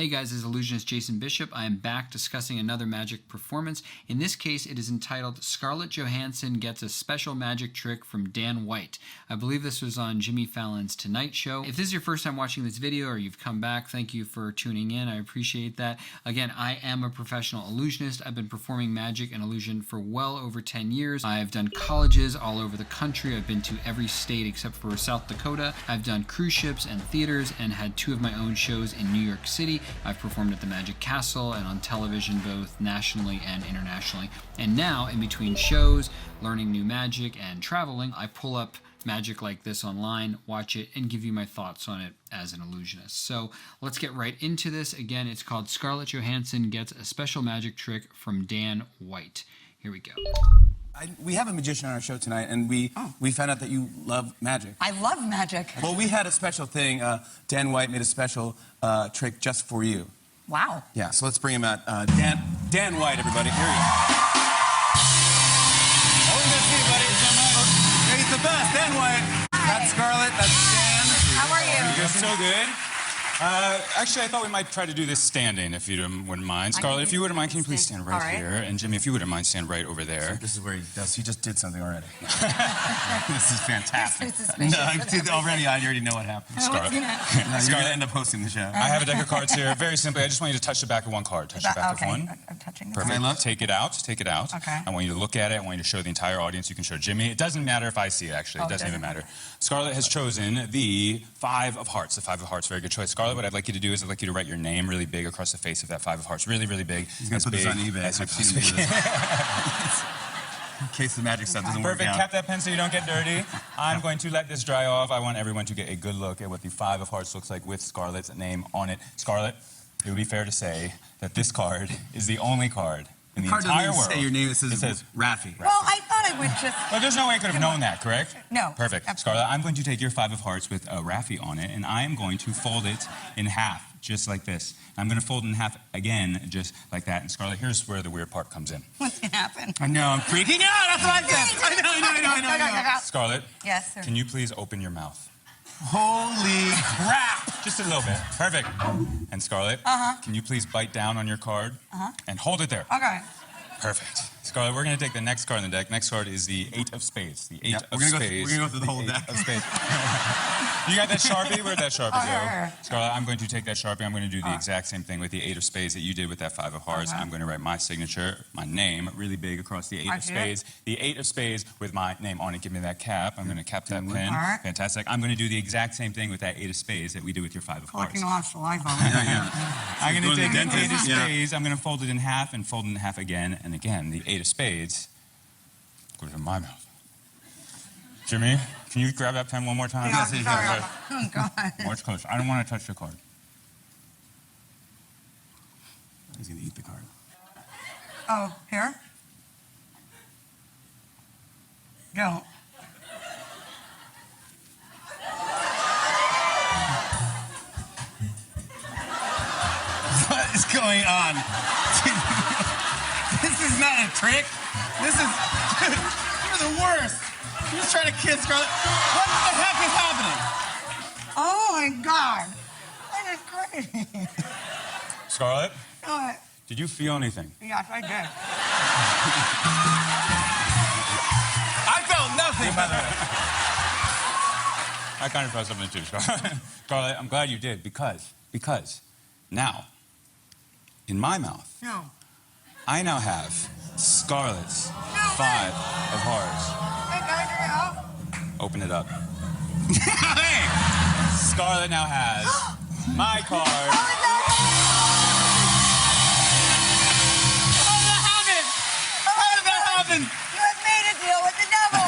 Hey guys, this is Illusionist Jason Bishop. I am back discussing another magic performance. In this case, it is entitled Scarlett Johansson Gets a Special Magic Trick from Dan White. I believe this was on Jimmy Fallon's Tonight Show. If this is your first time watching this video or you've come back, thank you for tuning in. I appreciate that. Again, I am a professional illusionist. I've been performing magic and illusion for well over 10 years. I've done colleges all over the country. I've been to every state except for South Dakota. I've done cruise ships and theaters and had 2 of my own shows in New York City. I've performed at the Magic Castle and on television both nationally and internationally. And now, in between shows, learning new magic, and traveling, I pull up magic like this online, watch it, and give you my thoughts on it as an illusionist. So let's get right into this. Again, it's called Scarlett Johansson Gets a Special Magic Trick from Dan White. Here we go. We have a magician on our show tonight, and we found out that you love magic. I love magic. Well, we had a special thing. Dan White made a special trick just for you. Wow. Yeah, so let's bring him out. Dan White, everybody. Here he is. Oh, we got to see you, buddy. Yeah, he's the best. Dan White. Hi. That's Scarlett. That's Dan. How are you? You're so good. Actually, I thought we might try to do this standing, if you wouldn't mind. Scarlett, if you wouldn't mind, can you please stand right here? And Jimmy, if you wouldn't mind, stand right over there. So this is where he does. He just did something already. This is fantastic. No, already, I already know what happened. Scarlett. No, you're going to end up hosting the show. I have a deck of cards here. Very simply, I just want you to touch the back of one card. Touch the back of one. I'm touching. Perfect. Take it out. Take it out. Okay. I want you to look at it. I want you to show the entire audience. You can show Jimmy. It doesn't matter if I see it, actually. It doesn't even matter. Scarlett has chosen the 5 of hearts. The 5 of hearts, very good choice. Scarlett, what I'd like you to do is I'd like you to write your name really big across the face of that 5 of hearts. Really, really big. He's going to put this on eBay. I've seen him do this. In case the magic stuff doesn't work out. Perfect. Cap that pen so you don't get dirty. I'm going to let this dry off. I want everyone to get a good look at what the 5 of hearts looks like with Scarlett's name on it. Scarlett, it would be fair to say that this card is the only card in the entire world. Say your name. It says Rafi. Well, I thought I would just... Well, there's no way I could have known that, correct? No. Perfect. Absolutely. Scarlett, I'm going to take your 5 of hearts with Rafi on it, and I am going to fold it in half, just like this. I'm going to fold it in half again, just like that. And Scarlett, here's where the weird part comes in. What's going to happen? I know, I'm freaking out. That's what I said. I know. Scarlett, Yes, sir. can you please open your mouth? Holy crap. Just a little bit. Perfect. And Scarlett, can you please bite down on your card and hold it there? Okay. Perfect. Scarlett, we're going to take the next card in the deck. Next card is the 8 of spades. The 8 of spades. We're going to go through the whole deck. Of spades. You got that Sharpie? Where'd that Sharpie go? Here. Scarlett, I'm going to take that Sharpie. I'm going to do the exact same thing with the 8 of spades that you did with that 5 of hearts. I'm going to write my signature, my name, really big across the 8 of spades. The 8 of spades with my name on it. Give me that cap. I'm going to cap that pen. Fantastic. I'm going to do the exact same thing with that 8 of spades that we did with your 5 of hearts. Fucking lost the life on I'm going to take the 8 of spades. I'm going to fold it in half and fold it in half again and again. The 8 of spades goes in my mouth. Jimmy, can you grab that pen one more time? Oh, God. Watch close. I don't want to touch the card. He's going to eat the card. Oh, here? Don't. What is going on? This is not a trick. This is... You're the worst. You're just trying to kiss Scarlett. What the heck is happening? Oh, my God. That is crazy. Scarlett, What? did you feel anything? Yes, I did. I felt nothing, by the way. I kind of felt something too, Scarlett. Scarlett, I'm glad you did because now, in my mouth, No. I now have Scarlett's 5 of hearts. Open it up. Hey! Scarlett now has my card. How did that happen? How did that happen? You have made a deal with the devil.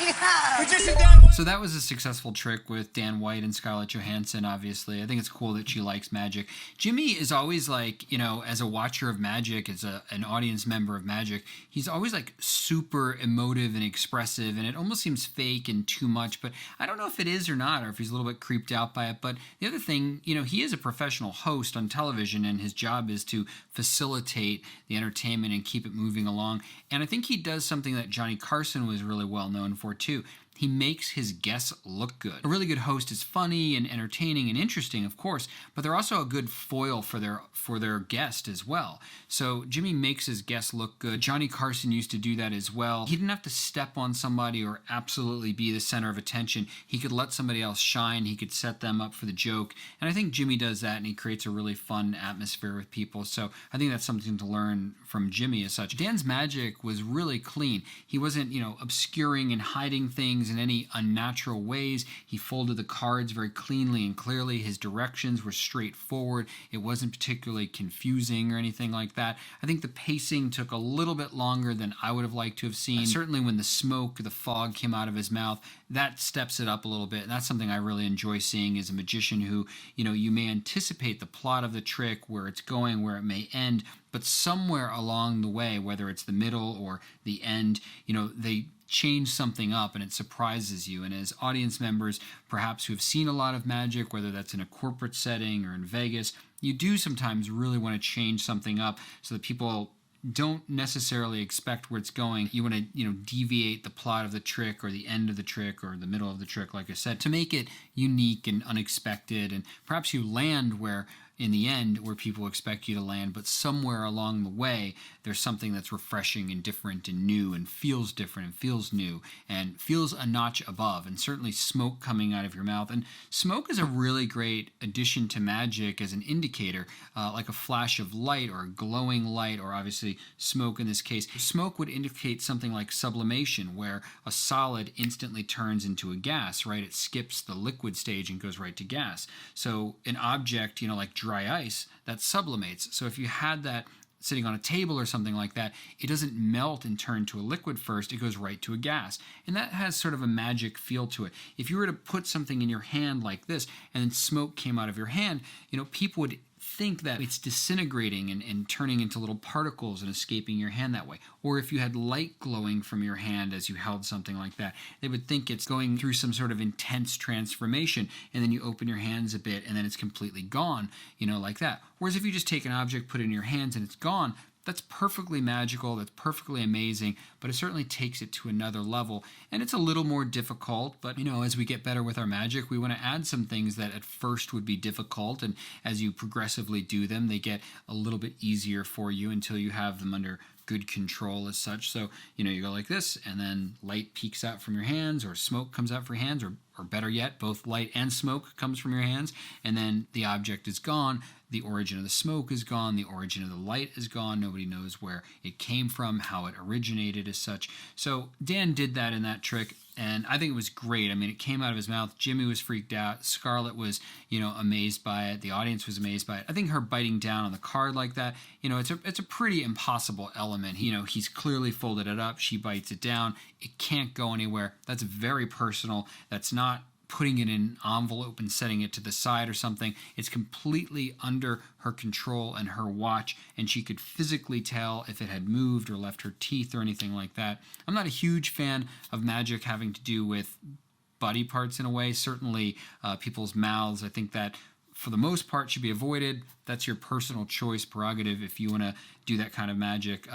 Yeah. Magician Dan. So that was a successful trick with Dan White and Scarlett Johansson, obviously. I think it's cool that she likes magic. Jimmy is always like, you know, as a watcher of magic, as an audience member of magic, he's always like super emotive and expressive, and it almost seems fake and too much, but I don't know if it is or not, or if he's a little bit creeped out by it. But the other thing, you know, he is a professional host on television, and his job is to facilitate the entertainment and keep it moving along. And I think he does something that Johnny Carson was really well known for, too. he makes his guests look good. A really good host is funny and entertaining and interesting, of course, but they're also a good foil for their guest as well. So Jimmy makes his guests look good. Johnny Carson used to do that as well. He didn't have to step on somebody or absolutely be the center of attention. He could let somebody else shine. He could set them up for the joke. And I think Jimmy does that, and he creates a really fun atmosphere with people. So I think that's something to learn from Jimmy as such. Dan's magic was really clean. He wasn't, obscuring and hiding things in any unnatural ways. He folded the cards very cleanly and clearly. His directions were straightforward. It wasn't particularly confusing or anything like that. I think the pacing took a little bit longer than I would have liked to have seen. Certainly when the fog came out of his mouth, that steps it up a little bit. And that's something I really enjoy seeing as a magician who, you may anticipate the plot of the trick, where it's going, where it may end, but somewhere along the way, whether it's the middle or the end, they change something up and it surprises you. And as audience members, perhaps who have seen a lot of magic, whether that's in a corporate setting or in Vegas, you do sometimes really want to change something up so that people don't necessarily expect where it's going. You want to, deviate the plot of the trick or the end of the trick or the middle of the trick, like I said, to make it unique and unexpected. And perhaps you land where, in the end, where people expect you to land, but somewhere along the way, there's something that's refreshing and different and new and feels different and feels new and feels a notch above, and certainly smoke coming out of your mouth. And smoke is a really great addition to magic as an indicator, like a flash of light or a glowing light, or obviously smoke in this case. Smoke would indicate something like sublimation, where a solid instantly turns into a gas, right? It skips the liquid stage and goes right to gas. So an object, like dry ice, that sublimates. So if you had that sitting on a table or something like that, it doesn't melt and turn to a liquid first, it goes right to a gas. And that has sort of a magic feel to it. If you were to put something in your hand like this and then smoke came out of your hand, people would think that it's disintegrating and turning into little particles and escaping your hand that way. Or if you had light glowing from your hand as you held something like that, they would think it's going through some sort of intense transformation, and then you open your hands a bit and then it's completely gone, like that. Whereas if you just take an object, put it in your hands and it's gone, that's perfectly magical, that's perfectly amazing, but it certainly takes it to another level. And it's a little more difficult, but as we get better with our magic, we want to add some things that at first would be difficult, and as you progressively do them, they get a little bit easier for you until you have them under good control as such. So, you go like this, and then light peeks out from your hands, or smoke comes out from your hands, or better yet, both light and smoke comes from your hands, and then the object is gone. The origin of the smoke is gone. The origin of the light is gone. Nobody knows where it came from, how it originated as such. So Dan did that in that trick, and I think it was great. I mean, it came out of his mouth. Jimmy was freaked out. Scarlett was, amazed by it. The audience was amazed by it. I think her biting down on the card like that, it's a pretty impossible element. He's clearly folded it up. She bites it down. It can't go anywhere. That's very personal. That's not putting it in an envelope and setting it to the side or something. It's completely under her control and her watch, and she could physically tell if it had moved or left her teeth or anything like that. I'm not a huge fan of magic having to do with body parts in a way. Certainly people's mouths, I think that for the most part should be avoided. That's your personal choice, prerogative, if you want to do that kind of magic.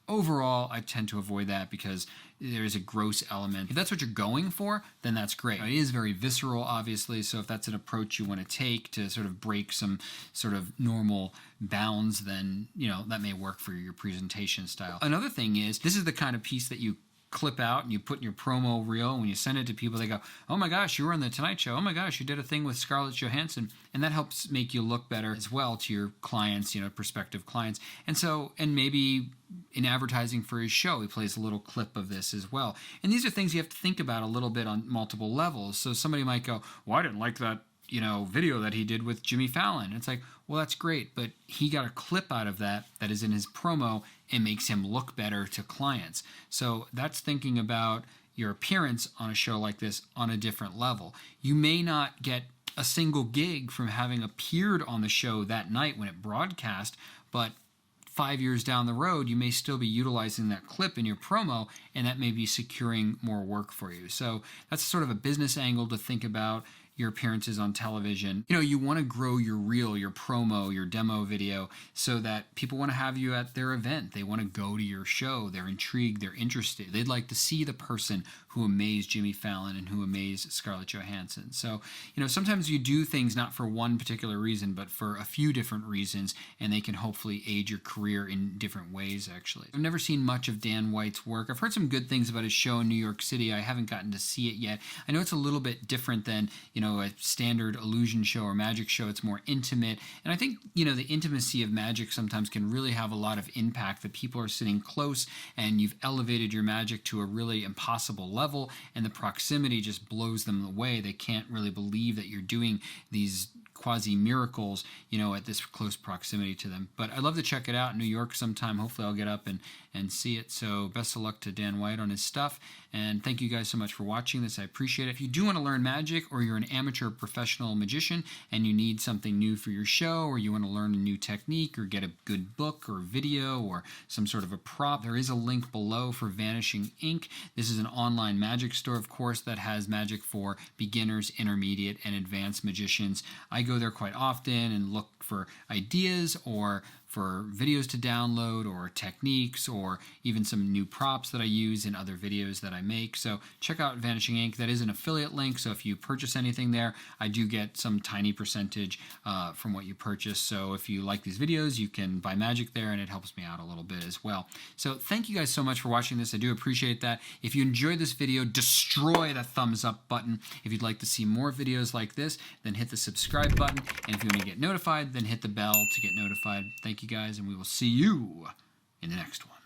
Overall, I tend to avoid that because there is a gross element. If that's what you're going for, then that's great. It is very visceral, obviously, so if that's an approach you want to take to sort of break some sort of normal bounds, then, that may work for your presentation style. Another thing is, this is the kind of piece that you clip out and you put in your promo reel. When you send it to people, they go, "Oh my gosh, you were on the Tonight Show. Oh my gosh, you did a thing with Scarlett Johansson." And that helps make you look better as well to your clients, prospective clients. And maybe in advertising for his show, he plays a little clip of this as well. And these are things you have to think about a little bit on multiple levels. So somebody might go, "Well, I didn't like that video that he did with Jimmy Fallon." It's like, well, that's great, but he got a clip out of that is in his promo and makes him look better to clients. So that's thinking about your appearance on a show like this on a different level. You may not get a single gig from having appeared on the show that night when it broadcast, but 5 years down the road, you may still be utilizing that clip in your promo, and that may be securing more work for you. So that's sort of a business angle to think about. your appearances on television. You know, you want to grow your reel, your promo, your demo video so that people want to have you at their event. They want to go to your show. They're intrigued. They're interested. They'd like to see the person who amazed Jimmy Fallon and who amazed Scarlett Johansson. So, you know, sometimes you do things not for one particular reason, but for a few different reasons, and they can hopefully aid your career in different ways, actually. I've never seen much of Dan White's work. I've heard some good things about his show in New York City. I haven't gotten to see it yet. I know it's a little bit different than, you know, a standard illusion show or magic show. It's more intimate. And I think, you know, the intimacy of magic sometimes can really have a lot of impact, that people are sitting close and you've elevated your magic to a really impossible level, and the proximity just blows them away. They can't really believe that you're doing these quasi miracles, you know, at this close proximity to them. But I'd love to check it out in New York sometime. Hopefully I'll get up and see it. So best of luck to Dan White on his stuff. And thank you guys so much for watching this. I appreciate it. If you do want to learn magic, or you're an amateur professional magician and you need something new for your show, or you want to learn a new technique or get a good book or video or some sort of a prop, there is a link below for Vanishing Ink. This is an online magic store, of course, that has magic for beginners, intermediate, and advanced magicians. I go there quite often and look for ideas or for videos to download or techniques or even some new props that I use in other videos that I make. So check out Vanishing Ink. That is an affiliate link, so if you purchase anything there, I do get some tiny percentage from what you purchase. So if you like these videos, you can buy magic there, and it helps me out a little bit as well. So thank you guys so much for watching this. I do appreciate that. If you enjoyed this video, destroy the thumbs up button. If you'd like to see more videos like this, then hit the subscribe button. And if you want to get notified, then hit the bell to get notified. Thank you guys, and we will see you in the next one.